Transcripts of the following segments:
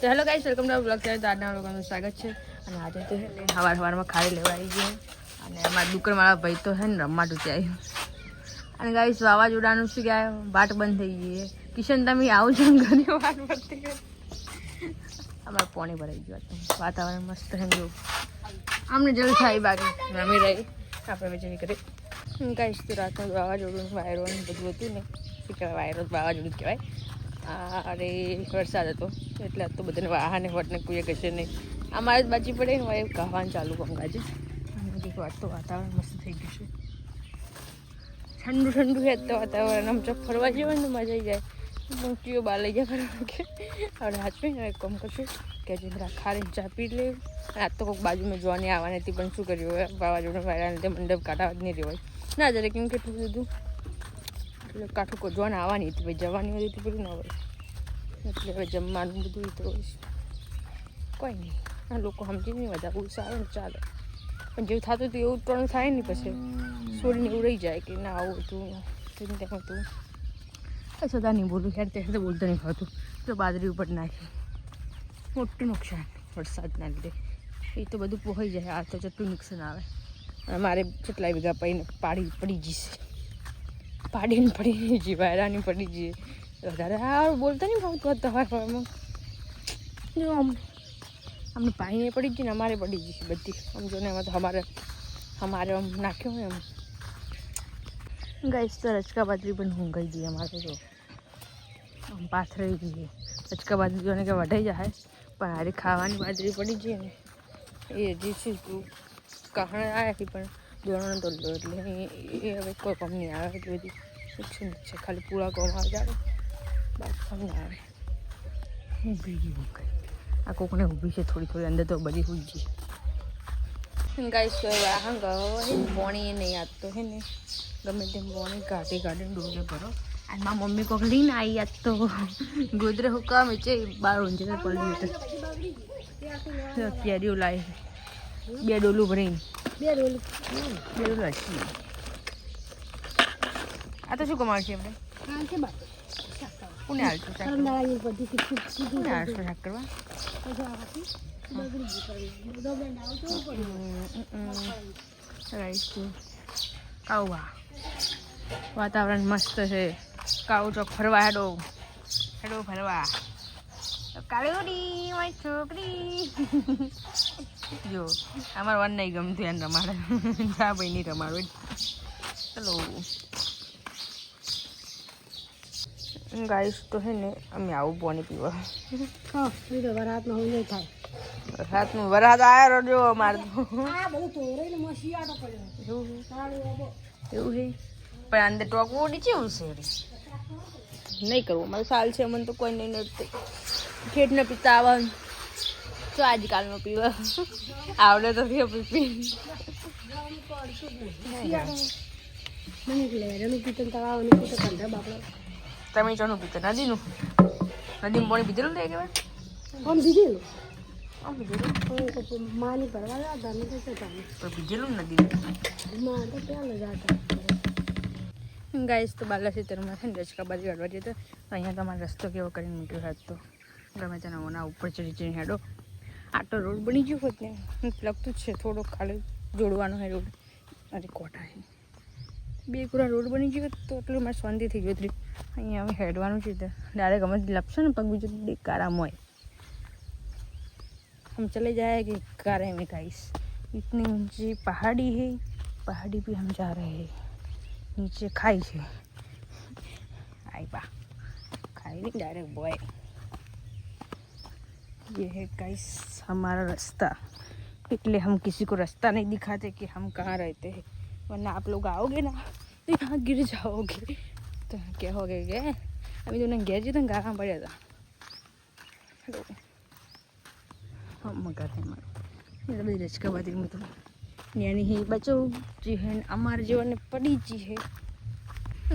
તો hello guys, welcome to blog channel. તો આજના લોકોનું સ્વાગત છે. અને આજે તો હે ને સવારમાં ખાડી લેવા આવી ગઈ. અને અમારા દુકાનવાળા ભાઈ તો હે ને રમવા તૂટી આવ્યું. અને ગાઈસ વાવાઝોડાનું શું કહેવાય, વાટ બંધ થઈ ગઈ છે. કિશન તમે આવો છો ઘણી વાત પડતી ગઈ. અમારે પાણી ભરાઈ ગયું હતું. વાતાવરણ મસ્ત છે. જો અમને જલ્દી થાય બાકી રમી રહી આપણે વેચારી કરી. ગાઈસ તો રાતનું વાવાઝોડું વાયરો બધું હતું ને, શું કહેવાય, વાયરો વાવાઝોડું કહેવાય. અરે વરસાદ હતો એટલે તો બધાને વાહને વટને કોઈ કશે નહીં. અમારે જ બાજી પડે ને ભાઈ કહેવાનું ચાલુ કંગાજે. અને વાત તો વાતાવરણ મસ્ત થઈ ગયું છે. ઠંડુ ઠંડુ છે તો વાતાવરણ આમ ચોક ફરવા જઈએ ને તો મજા આવી જાય. મૂર્તિઓ બહાર લઈ જાય ફરવા કે હવે હાચવી ને એક કામ કરશું કે જરા ખારીને ચા પી લે. આજ તો કોઈક બાજુમાં જોવાની આવવાની હતી પણ શું કર્યું હોય, વાવાઝોડા વાયરા લીધે મંડપ કાઢવા જ નહીં રહેવાય ના જરા કેમ કેટલું બધું એટલે કાઠું કોઈ જોવાને આવવાની હતી ભાઈ, જવાની હતી તો પેલું ના હોય એટલે હવે જમવાનું બધું તો હોય. કોઈ નહીં, આ લોકો સમજી નહીં વધારે ઉત્સાહ આવે ને ચાલે. પણ જેવું થતું હતું એવું પણ થાય ને પછી છોડીને એવું રહી જાય કે ના આવું હતું તેમ હતું. સદા નહીં બોલું યાર, ત્યારે તો બોલતો નહીં ખાતું. તો બાજરી ઉપર નાખી મોટું નુકસાન વરસાદના લીધે એ તો બધું પોહાઈ જાય. આ તો જેટલું નુકસાન આવે. મારે કેટલા વીઘા પડી જશે, પાડીને પડી જઈએ, વાયરાની પડી જઈએ વધારે. હા બોલતા નહીં ખાવતું હતા હવામાં જો અમને પાણીને પડી જઈએ ને અમારે પડી જશે બધી. સમજો ને એમાં તો અમારે આમ નાખ્યો હોય એમ. ગાઈસ તો રચકા બાજરી પણ ઊંઘાઈ જઈએ અમારે. જો આમ પાથરાઈ જઈએ રચકા બાજરીઓને કે વઢાઈ જાય પણ હારે ખાવાની બાજરી પડી જઈએ ને એ હજી શું કહણ આવ્યા પણ જોવાનો તો એટલે એ હવે કોઈ કમ નહીં આવે. એટલી બધી છે ખાલી પૂરા કોમાં જાય બાકી કમ ના આવે. ઊભી ગઈ ઊંઘાઈ આ કોકને ઊભી છે થોડી અંદર તો બધી હોઈ ગઈ. ગાઈસ વાહન ગયો પોણી નહીં આવતો હે ને ગમે તેમ પોણી કાઢીને ડોલે ભરો. અને મારી મમ્મી કોક લઈને આવી આજ તો ગોદરે હુકામ છે 12 પડી કેરીઓ લાવી 2 ડોલું ભરીને 2 ડોલું હસી. આ તો શું કમાડ છે આપણે કોને હાલશું શાક કરવા કાવા વાતાવરણ મસ્ત છે. કાવું ચોક ફરવા હેડો ફરવા કાળોડી મારી છોકરી. જો અમારે વન નહીં ગમતું એને રમાડે જા ભાઈ નહીં રમાડો. ચલો ગાઈસ તો હે ને અમે આવું પાણી પીવા વરાતનું નહીં થાય. વરાતનું વરાત આવ્યો જો અમારે તો એવું છે પણ અંદર ટોક ઓડી કેવું છે નહીં કરવું મારે સાલ છે. મને તો કોઈ નહીં નડતી ખેડ ને પીતા આવવાનું તો આજકાલનો પીવા આવડે તો પી તમે ચોનું પીતા નદીનું પાણી પીધેલું થાય કેવાય પીધેલું નદી ગાઈસ. તો બાલા સીતરમાં છે ને રચકા બાજુ કાઢવા જઈએ તો અહીંયા તમારો રસ્તો કેવો કરીને મૂક્યો હાથ તો ગમે તેના ઓના ઉપર ચડી હેડો. આટલો રોડ બની ગયો હોત ને લગતું જ છે થોડો ખાલી જોડવાનો હોય રોડ. અરે કોટા છે 2 પૂરા રોડ બની ગયો તો એટલું મારે શાંતિ થઈ ગયું. અહીંયા હવે હેડવાનું છે તો ડાયરેક્ટ અમે લપશે ને પગ બીજું આરામ હોય. हम चले जाएंगे कारे में गाइस. इतनी ऊंची पहाड़ी है, पहाड़ी पे हम जा रहे हैं. नीचे खाई है आई बा खाई नहीं डायरेक्ट बॉय. ये है गाइस हमारा रास्ता. इसलिए हम किसी को रास्ता नहीं दिखाते कि हम कहाँ रहते हैं, वरना आप लोग आओगे ना तो यहाँ गिर जाओगे. तो क्या हो गया अभी तो गिर जी तो गाना पड़ा था. हेलो मगर है એટલે બધી રચકા બાજરીમાં તો ન્યાની હે બચો જે હે અમારે જેવાને પડી જ છે.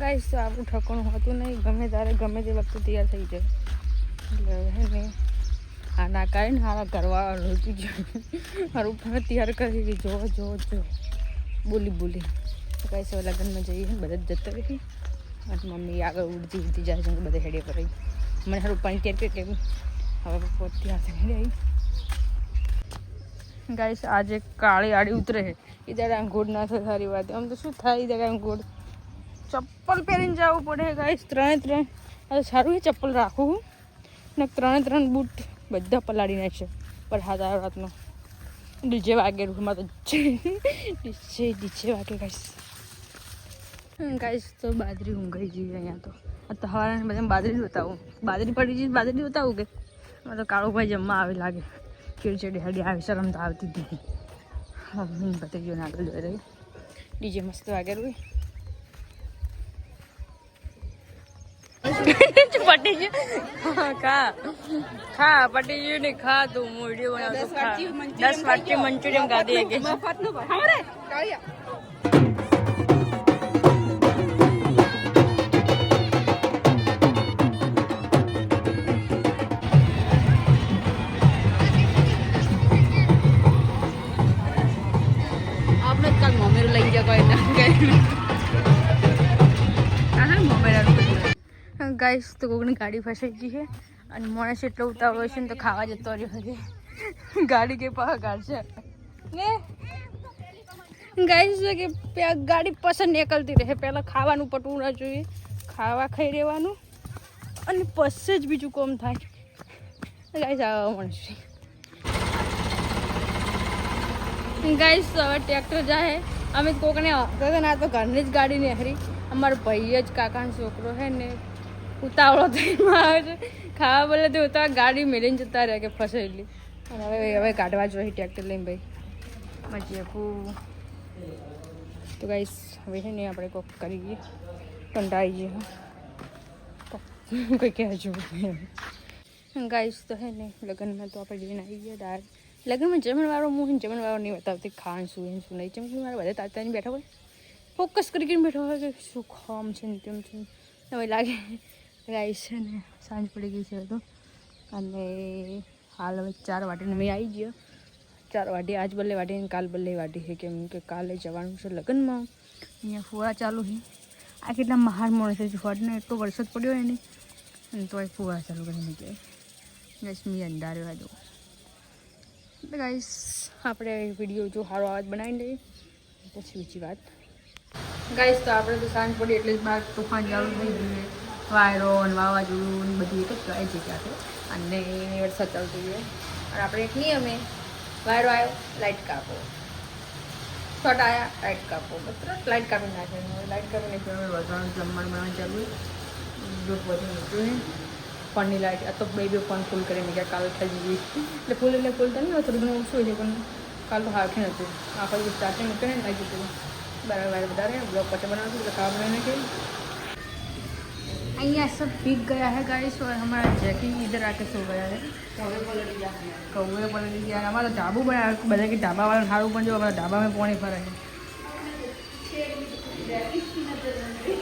ગાઈસ તો આપણું ઠકાણું હોતું નહીં, ગમે ત્યારે ગમે તે વખતે તૈયાર થઈ જાય. એટલે હે ને આ ના કાંઈ ને હારા ઘરવાળા રોકી જાય મારું પણ તૈયાર કરી જો બોલી ગાઈસ હવે લગ્નમાં જઈએ બધા જ જતા રહી. અને મમ્મી આગળ ઉડતી જાય છે બધા હેડે પર મને સારું પાણી તૈયાર કરી હવે પોતી હાથે નહીં રહી ગાઈસ. આજે કાળી આડી ઉતરે છે એ દાડે અંગૂઠ ના થાય સારી વાત. આમ તો શું થાય એ દાડે અંગૂઠ ચપ્પલ પહેરીને જવું પડે ગાઈસ. 3 હવે સારું એ ચપ્પલ રાખું ને 3 બૂટ બધા પલાળી નાખશે પર હાથ આવ્યો રાતનો ડીજે વાગે રૂમમાં તો ડીજે વાગે ગાઈસ. તો બાજરી ઊંઘાઈ જઈએ અહીંયા તો હવારે બધા બાજરી બતાવું. બાજરી પડી જઈ બાજરી બતાવું કે તો કાળુભાઈ જમવા આવે લાગે. ચીડચીડી હડી આવી શરમ તો આવતી જ નહીં. મમ્મી પતી ગયો ને આગળ જોઈ રહી ડીજે મસ્ત વાગેલું પટી ગયું. ખા પટી ગયું ને ખા તું વિડીયો બનાવતો. 10 વાટકી મંચુરિયન ખાધી કે ગાઈસ. તો કોકની ગાડી ફસાઈ ગઈ છે અને માણસ એટલો ઉતાવળો છે ને તો ખાવા જતો રહ્યો હજી ગાડી કે પાછા કાઢશે ને ગાઈસ. કે ગાડી પસંદ નીકળતી રહે. પહેલાં ખાવાનું પટવું ના જોઈએ. ખાવા ખાઈ રહેવાનું અને પછી જ બીજું કોમ થાય ગાઈસ. આવા મળશે ગાઈસ. હવે ટ્રેક્ટર જાય અમે કોકને ના તો ઘરની જ ગાડી ને હરી. અમારો ભાઈ જ કાકાનો છોકરો છે ને ઉતાવળો થઈને આવે છે ખાવા બોલે તો ઉતાવળ ગાડી મેળીને જતા રહે કે ફસાયેલી. અને હવે કાઢવા જોઈએ ટ્રેક્ટર લઈને ભાઈ મજી આપું. તો ગાઈસ હવે છે ને આપણે કોક કરીએ કંટાળી જઈએ કોઈ કહેજો ગાઈસ. તો હે ને લગ્નમાં તો આપણે જઈને આવી ગયા દાળ. લગ્નમાં જમણવાળો હું જમણવાળો નહીં બતાવતી ખાણ શું નહીં. જમણવાળો બધા તાતાની બેઠા હોય ફોકસ કરીને બેઠા હોય કે શું ખામ છે ને તેમ છે હવે લાગે ગાઈસ. છે ને સાંજ પડી ગઈ છે તો અને હાલ હવે 4 વાટીને મેં આવી ગયો. 4 વાટી આજ બલ્લે વાટી કાલ બલ્લે વાટી છે કેમ કે કાલે જવાનું છે લગ્નમાં. અહીંયા ફુવારા ચાલુ છે. આ કેટલા મહાન માણસ છે. ફોડને એટલો વરસાદ પડ્યો હોય ને અને તો ફુવારા ચાલુ કરીને ગયા ગાઈસ. મેં અંધાર રહેવા દઉં એટલે ગાઈસ. આપણે વિડીયો જો સારો આવાજ બનાવી લઈએ પછી બીજી વાત ગાઈસ. તો આપણે તો સાંજ પડી એટલે જ બહાર તોફાન ચાલુ થઈ ગયું. વાયરો અને વાવાઝોડું ને બધી એક જ કહેવાય જગ્યા છે અને વરસાદ ચાલુ થઈ ગયો. અને આપણે એક નહીં અમે વાયરો આવ્યો લાઇટ કાપો શોટ આવ્યા લાઇટ કાપો બસ લાઇટ કાપી નાખે. લાઇટ કાપી નાખી વધવાનું જમવાનું બનાવવાનું ચાલુ દૂધ બધું નીકળ્યું ફોનની લાઇટ. આ તો બે ફોન ફૂલ કરીને ગયા કાલ થઈ ગઈ એટલે ફૂલ એટલે ફૂલતા નહીં થોડું ઘણું ઓછું હોય છે પણ કાલ તો હારખી નહોતું. આખો દિવસ સ્ટાર્ટિંગ નીકળે ને લાગી ગયું બરાબર વાયર વધારે બ્લોક પછી બનાવતું એટલે ખાવા બનાવી નાખે. અહીંયા सब भीग गया है गाइस और हमारा जैकी इधर आके सो गया है. कौवे पलट गया. हमारा ढाबू बना બધા કે ढाबा वाला सारू પણ જો हमारा ढाबा में पानी भराय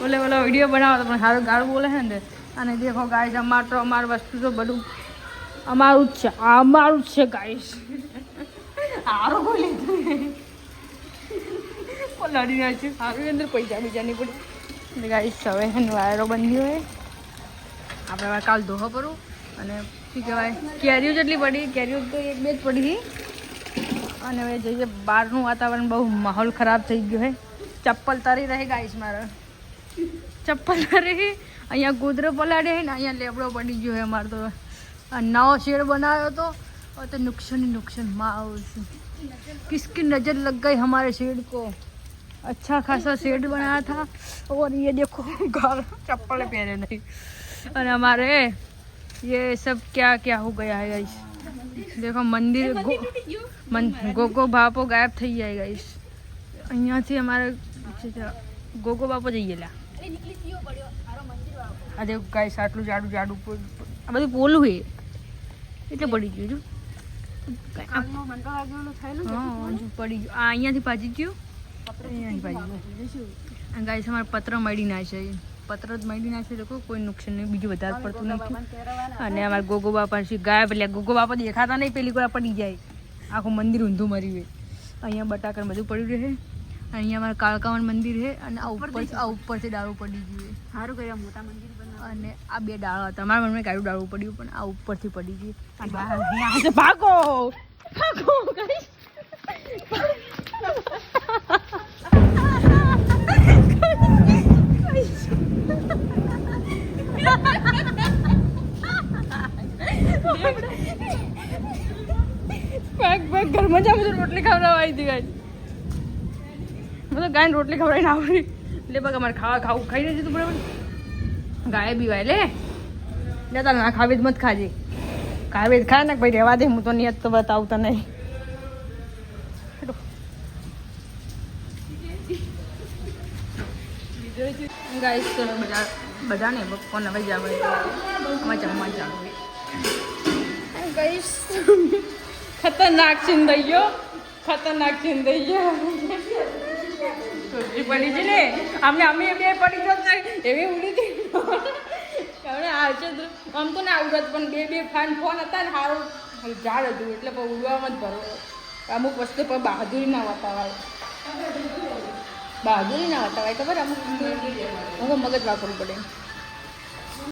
बोले बोलो वीडियो बनाओ तो પણ સારું ગાળું બોલે છે ને. અને દેખો ગાઈસ અમાર વસ્તુ તો બધું અમારું જ છે ગાઈસ. સારું બોલે લડી ના છે સારું અંદર પૈસા બીજા નહીં પડે ગાઈસ. હવે હે વાયરો બંધી હોય આપણે કાલ ધોહો કરું અને શું કહેવાય કેરીઓ જેટલી પડી કેરીઓ તો 1-2 જ પડી. અને હવે જઈએ બહારનું વાતાવરણ બહુ માહોલ ખરાબ થઈ ગયો છે. ચપ્પલ તરી રહે ગાઈસ. મારે ચપ્પલ તરી અહીંયા ગોદરો પલાડે ને અહીંયા લેબડો પડી ગયો છે અમારે તો. નવો શેડ બનાવ્યો તો और तो नुकसान ही नुकसान माउस किसकी नज़र लग गई हमारे शेड को. अच्छा खासा शेड बनाया था और ये देखो चप्पल पहने नहीं. और हमारे ये सब क्या क्या हो गया है गाइस. देखो मंदिर गोगो बापो गायब થઈ જાય ગાઈસ. અહીંયાથી અમારે ગોગો બાપો જઈએ લા. આ દેખ ગાઈસ આટલું જાડું જાડું આ બધું પોલું છે એટલે પડી ગયું. પડી ગયું અહીંયાથી પાછી ગયું ગાઈસ. અમારે પત્ર મળી ના છે પત્ર જ મળી ના છે લોકો કોઈ નુકસાન નહીં બીજું વધારે પડતું નથી. અને અમારે ગોગો બાપા ગાયબ એટલે ગોગો બાપા દેખાતા નહીં પેલી કોઈ પડી જાય આખું મંદિર ઊંધું મરી હોય. અહીંયા બટાકર બધું પડ્યું રહે. અહીંયા અમારે કાળકાવન મંદિર છે અને આ ઉપરથી દારૂ પડી ગયું. સારું કર્યા મોટા મંદિર અને આ બે ડાળો હતા મારા મમ્મી કાઢું ડાળવું પડ્યું પણ આ ઉપરથી પડી ગઈ ભાગો ભાગો ઘરમાં જા બધું રોટલી ખવડાવવા આવી હતી ગાય ગાયને રોટલી ખવડાવીને આવડી એટલે બગ અમારે ખાવું ખાઈ રહી તું બરાબર ગાય બી વાય લે તારે ના ખાવી જ મત ખાજે ખાવી જ ખા ને ભાઈ રહેવા દે હું તો નિયત તો બતાવતા નહીં ગાઈસ તો બધા ને કોને હવે જાવ અમારે જમવા ચાલુ ગાઈસ ખતરનાક છીન દઈ ગયો પડી છે ને અમે બે પડી ગયો એવી ઉડી હતી આમ તો ના આવડત પણ બે ફોન હતા ને સારું ઝાડ હતું એટલે ઉડવામાં જ ભરો અમુક વસ્તુ પણ બહાદુરી ના વતાવાય ખબર અમુક મગજ વાપરવું પડે